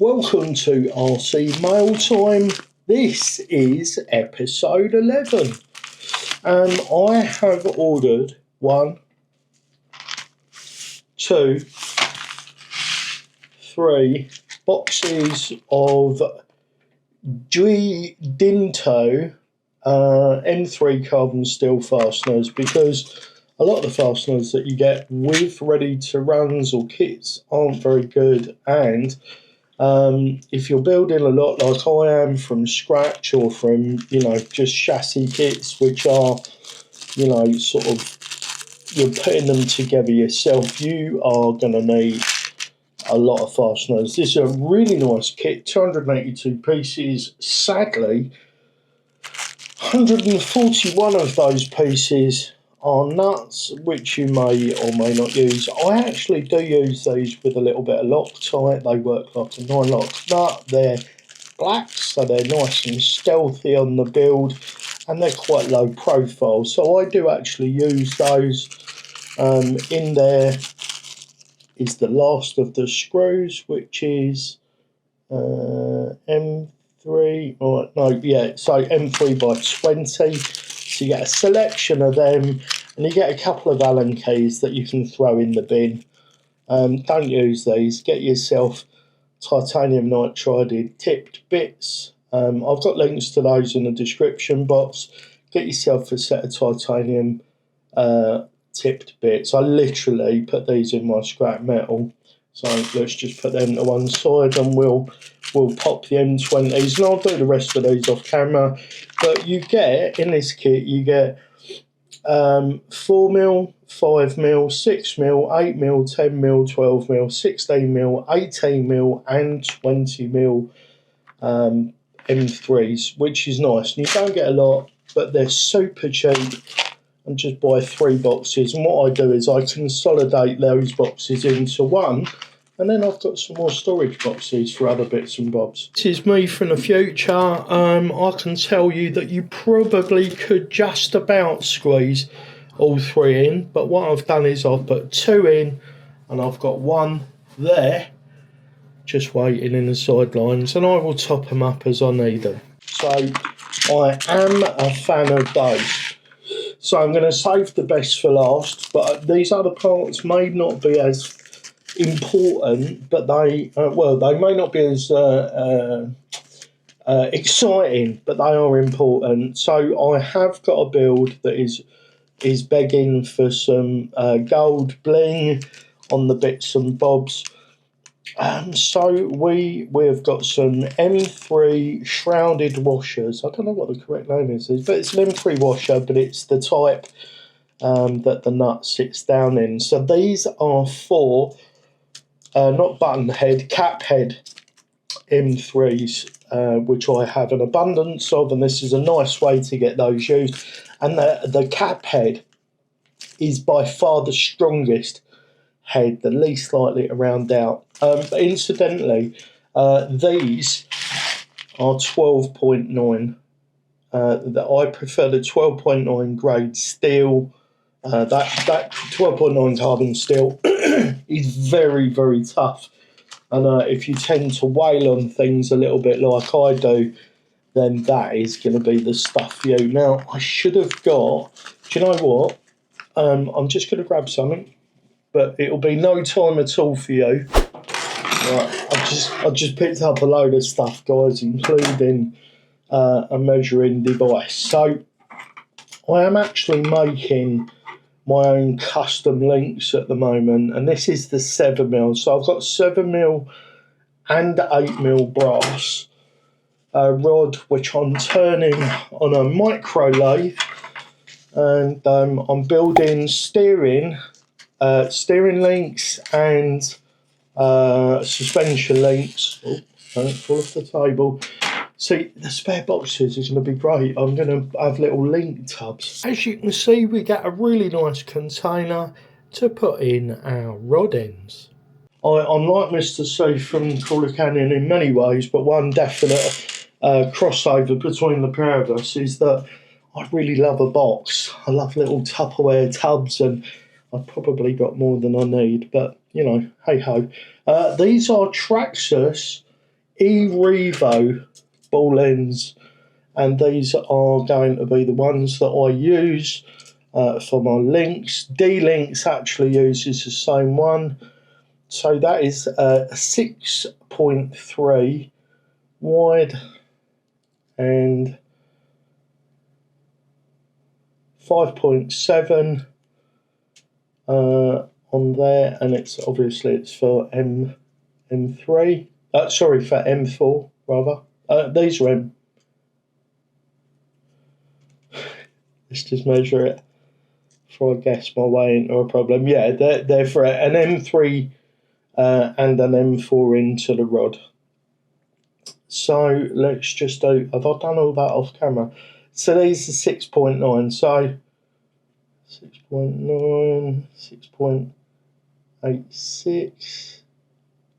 Welcome to RC Mail Time. This is episode 11, and I have ordered 1, 2, 3 boxes of Dinto M3 carbon steel fasteners, because a lot of the fasteners that you get with ready to runs or kits aren't very good, and if you're building a lot like I am from scratch, or from, just chassis kits, which are, sort of, you're putting them together yourself, you are going to need a lot of fasteners. This is a really nice kit, 282 pieces. Sadly, 141 of those pieces are nuts, which you may or may not use. I actually do use these with a little bit of Loctite. They work like a 9-lock nut. They're black, so they're nice and stealthy on the build, and they're quite low profile. So I do actually use those. In there is the last of the screws, which is M3. So M3 by 20. So you get a selection of them, and you get a couple of Allen keys that you can throw in the bin. Don't use these. Get yourself titanium nitrided tipped bits. I've got links to those in the description box. Get yourself a set of titanium tipped bits. I literally put these in my scrap metal. So let's just put them to one side, and we'll pop the M20s, and I'll do the rest of these off camera. But you get, in this kit, you get 4mm, 5mm, 6mm, 8mm, 10mm, 12mm, 16mm, 18mm and 20mm M3s, which is nice. And you don't get a lot, but they're super cheap. And just buy 3 boxes, and what I do is I consolidate those boxes into one, and then I've got some more storage boxes for other bits and bobs. This is me from the future. I can tell you that you probably could just about squeeze all 3 in, but what I've done is I've put 2 in, and I've got 1 there just waiting in the sidelines, and I will top them up as I need them. So I am a fan of those. So I'm going to save the best for last, but these other parts may not be as important, but they may not be as exciting, but they are important. So I have got a build that is begging for some gold bling on the bits and bobs. So we've got some M3 shrouded washers. I don't know what the correct name is, but it's an M3 washer, but it's the type that the nut sits down in. So these are for not button head, cap head M3s, which I have an abundance of, and this is a nice way to get those used. And the cap head is by far the strongest head, the least likely to round out. But incidentally, these are 12.9. I prefer the 12.9 grade steel. That 12.9 carbon steel is very, very tough. And if you tend to wail on things a little bit like I do, then that is going to be the stuff for you. Now, I should have got, do you know what? I'm just going to grab something, but it'll be no time at all for you. Right, I just picked up a load of stuff, guys, including a measuring device. So I am actually making my own custom links at the moment, and this is the 7mm. So I've got 7mm and 8mm brass rod, which I'm turning on a micro lathe, and I'm building steering links and suspension links. Oh, don't fall off the table. See, the spare boxes is going to be great. I'm going to have little link tubs. As you can see, we get a really nice container to put in our rod ends. I'm like Mr. C from Crawler Canyon in many ways, but one definite crossover between the pair of us is that I really love a box. I love little Tupperware tubs, and I've probably got more than I need, but, hey ho. These are Traxxas Revo ball ends, and these are going to be the ones that I use for my links. D-Lux actually uses the same one. So that is a 6.3 wide and 5.7 on there, and it's obviously it's for M3. Sorry, for M4 rather. These are M. Let's just measure it before I guess my way into a problem. Yeah, they're for an M3 and an M4 into the rod. So let's just do. Have I done all that off camera? So these are 6.9. So 6.9, 6.86,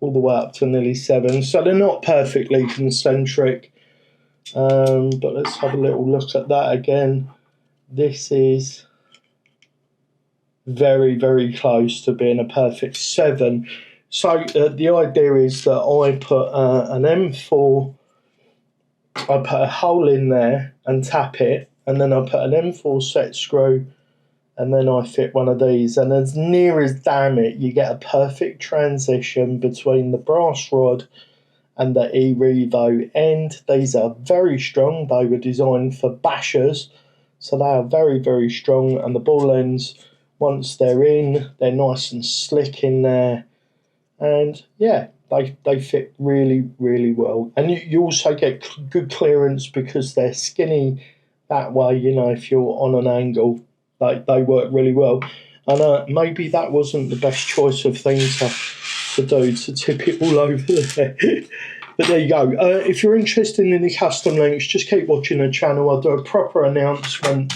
all the way up to nearly 7. So they're not perfectly concentric, but let's have a little look at that again. This is very, very close to being a perfect 7. So the idea is that I put an M4, I put a hole in there and tap it, and then I put an M4 set screw, and then I fit one of these, and as near as damn it, you get a perfect transition between the brass rod and the Revo end. These are very strong. They were designed for bashers, so they are very, very strong, and the ball ends, once they're in, they're nice and slick in there, and yeah, they fit really, really well. And you also get good clearance because they're skinny that way, you know, if you're on an angle. They work really well, and maybe that wasn't the best choice of things to do, to tip it all over there. But there you go. If you're interested in the custom links, just keep watching the channel. I'll do a proper announcement.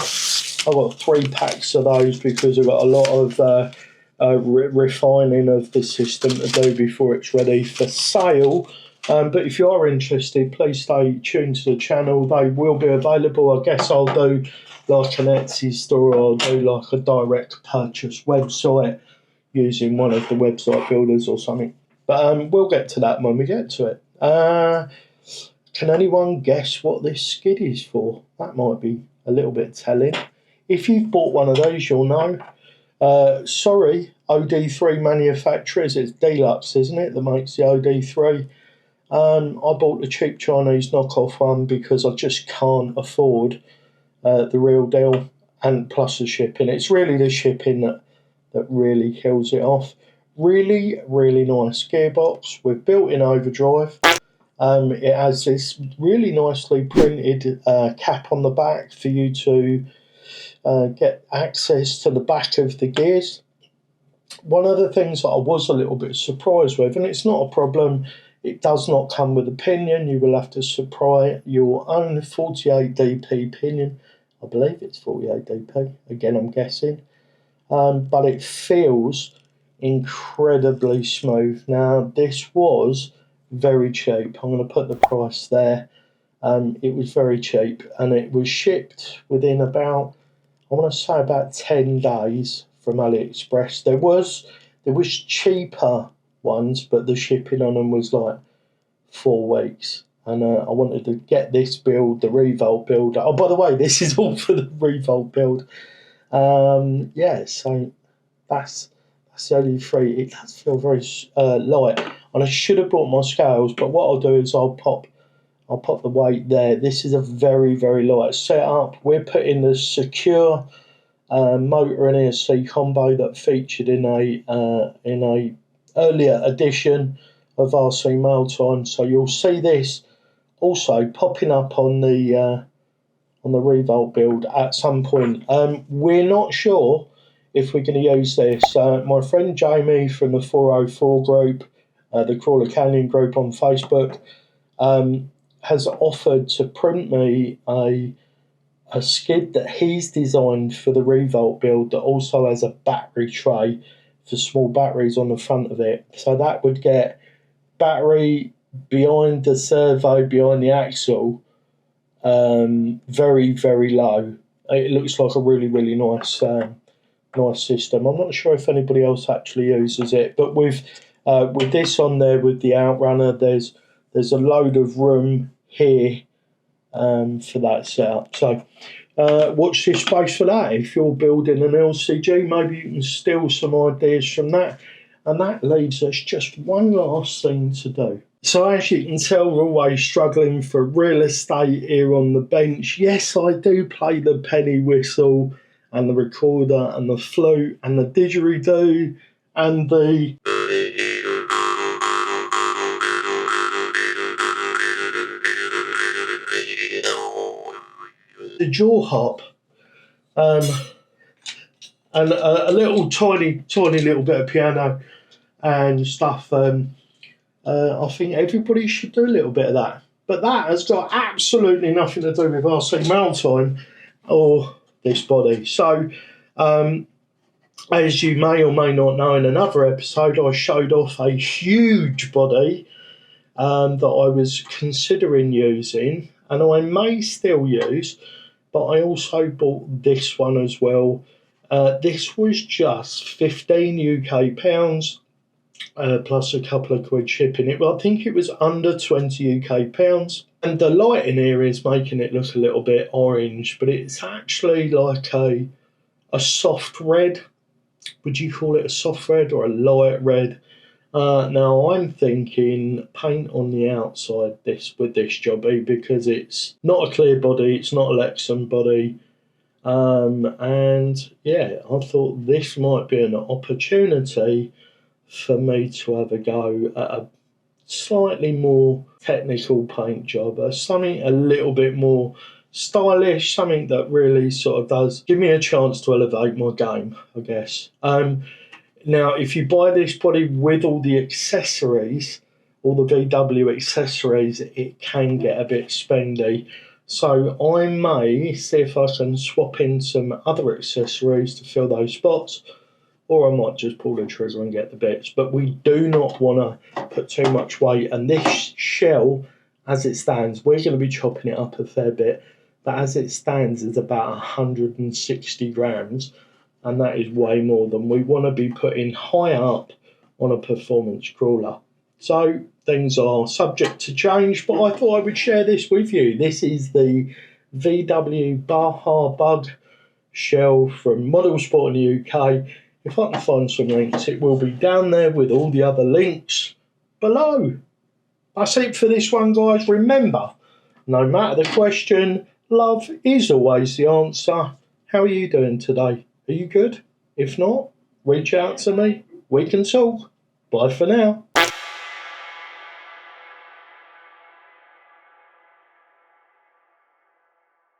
I've got 3 packs of those because I've got a lot of refining of the system to do before it's ready for sale. But if you are interested, please stay tuned to the channel. They will be available. I guess I'll do like an Etsy store, or I'll do like a direct purchase website using one of the website builders or something. But we'll get to that when we get to it. Can anyone guess what this skid is for? That might be a little bit telling. If you've bought one of those, you'll know. Sorry, OD3 manufacturers. It's D-Lux, isn't it, that makes the OD3. I bought the cheap Chinese knockoff one because I just can't afford the real deal, and plus the shipping. It's really the shipping that really kills it off. Really, really nice gearbox with built-in overdrive. It has this really nicely printed cap on the back for you to get access to the back of the gears. One of the things that I was a little bit surprised with, and it's not a problem, it does not come with a pinion. You will have to supply your own 48 DP pinion. I believe it's 48 DP. Again, I'm guessing. But it feels incredibly smooth. Now, this was very cheap. I'm going to put the price there. It was very cheap, and it was shipped within about, I want to say about 10 days from AliExpress. There was cheaper ones, but the shipping on them was like 4 weeks. And I wanted to get this build, the Revolt build. Oh, by the way, this is all for the Revolt build. Yeah, so that's the only 3. It does feel very light, and I should have brought my scales. But what I'll do is I'll pop the weight there. This is a very, very light setup. We're putting the secure motor and ESC combo that featured in a earlier edition of RC Mail Time. So you'll see this also popping up on the Revolt build at some point. We're not sure if we're going to use this. My friend Jamie from the 404 group, the Crawler Canyon group on Facebook, has offered to print me a skid that he's designed for the Revolt build that also has a battery tray for small batteries on the front of it. So that would get battery behind the servo, behind the axle, very, very low. It looks like a really, really nice system. I'm not sure if anybody else actually uses it, but with this on there with the Outrunner, there's there's a load of room here for that setup. So watch this space for that. If you're building an LCG, maybe you can steal some ideas from that. And that leaves us just one last thing to do. So as you can tell, we're always struggling for real estate here on the bench. Yes, I do play the penny whistle and the recorder and the flute and the didgeridoo and the jaw harp. And a little tiny little bit of piano and stuff. I think everybody should do a little bit of that. But that has got absolutely nothing to do with RC Mail Time or this body. So, as you may or may not know, in another episode, I showed off a huge body that I was considering using, and I may still use, but I also bought this one as well. This was just 15 UK pounds plus a couple of quid shipping it. Well, I think it was under 20 UK pounds. And the lighting here is making it look a little bit orange, but it's actually like a soft red. Would you call it a soft red or a light red? Now I'm thinking paint on the outside with this jobby, because it's not a clear body, it's not a Lexan body. And yeah, I thought this might be an opportunity for me to have a go at a slightly more technical paint job, something a little bit more stylish, something that really sort of does give me a chance to elevate my game, I guess. Now, if you buy this body with all the accessories, all the VW accessories, it can get a bit spendy. So I may see if I can swap in some other accessories to fill those spots, or I might just pull the trigger and get the bits. But we do not want to put too much weight. And this shell, as it stands, we're going to be chopping it up a fair bit, but as it stands, is about 160 grams. And that is way more than we want to be putting high up on a performance crawler. So things are subject to change, but I thought I would share this with you. This is the VW Baja Bug shell from Model Sport in the UK. If I can find some links, it will be down there with all the other links below. That's it for this one, guys. Remember, no matter the question, love is always the answer. How are you doing today? Are you good? If not, reach out to me. We can talk. Bye for now.